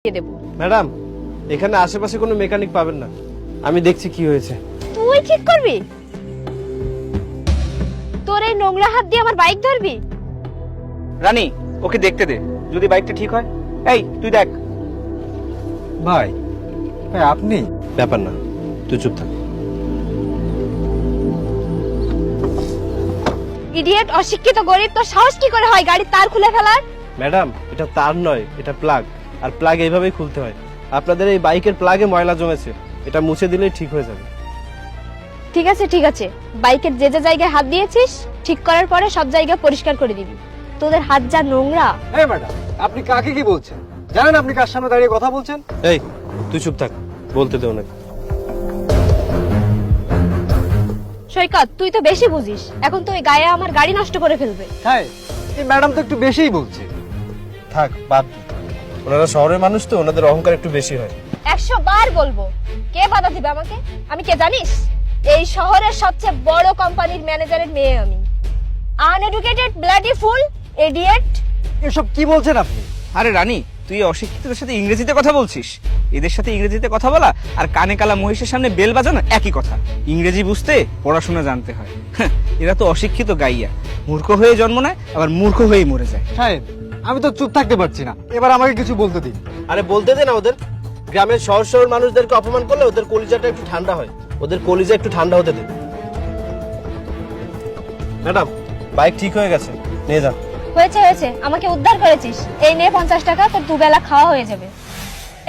দেব। Madam, এখানে আশেপাশে কোনো মেকানিক পাবেন না, আমি দেখছি কি হয়েছে। তুই ঠিক করবি? তোর এই নোংরা হাত দিয়ে আমার বাইক ধরবি? রানী, ওকে দেখতে দে, যদি বাইকটা ঠিক হয়। এই তুই দেখ। ভাই ভাই আপনি? ব্যাপার না, তুই চুপ থাক। ইডিয়েট, অশিক্ষিত গরিব, তোর সাহস কি করে হয় গাড়ির তার খুলে ফেলার? ম্যাডাম, এটা তার নয়, এটা প্লাগ, আর প্লাগ এইভাবেই খুলতে হয়। আপনাদের এই বাইকের প্লাগে ময়লা জমেছে, এটা মুছে দিলেই ঠিক হয়ে যাবে। ঠিক আছে ঠিক আছে, বাইকের যে যে জায়গায় হাত দিয়েছিস ঠিক করার পরে সব জায়গা পরিষ্কার করে দিবি। তোদের হাত যা নোংরা। এই ম্যাডাম, আপনি কাকে কি বলছেন? জানেন আপনি কার সামনে দাঁড়িয়ে কথা বলছেন? এই তুই চুপ থাক, বলতে দে ওনাকে। সৈকত, তুই তো বেশি বুঝিস, এখন তুই গায়ে আমার গাড়ি নষ্ট করে ফেলবে। হ্যাঁ, এই ম্যাডাম তো একটু বেশিই বলছে। থাক, বাদ দে। ওনারা শহরের মানুষ তো, ওনাদের অহংকার একটু বেশি হয়। 100 বার বলবো, কে বাধা দিবে আমাকে? আমি কে জানিস? এই শহরের সবচেয়ে বড় কোম্পানির ম্যানেজারের মেয়ে আমি। Uneducated bloody fool idiot. এসব কি বলছেন আপনি? আরে রানী, তুই এই অশিক্ষিতদের সাথে ইংরেজিতে কথা বলছিস? এদের সাথে ইংরেজিতে কথা বলা আর কানে কালা মহিষের সামনে বেল বাজানো একই কথা। ইংরেজি বুঝতে পড়াশোনা জানতে হয়। হ্যাঁ, এরা তো অশিক্ষিত গাইয়া, মূর্খ হয়ে জন্ম নেয় আবার মূর্খ হয়েই মরে যায়। সাহেব, আমি তো চুপ থাকতে পারছি না, এবার আমাকে কিছু বলতে দিন। আরে বলতে দে না ওদের। গ্রামের শহর শহর মানুষদেরকে অপমান করলে ওদের কলিজাটা একটু ঠান্ডা হয়, ওদের কলিজা একটু ঠান্ডা হতে দে। ম্যাডাম, বাইক ঠিক হয়ে গেছে, নিয়ে যান। হয়েছে হয়েছে, আমাকে উদ্ধার করেছিস, এই নে 50 টাকা, তোর দুবেলা খাওয়া হয়ে যাবে।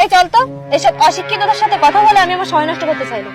এই চল তো, এসব অশিক্ষিতদের সাথে কথা বলে আমি আমার সময় নষ্ট করতে চাই না।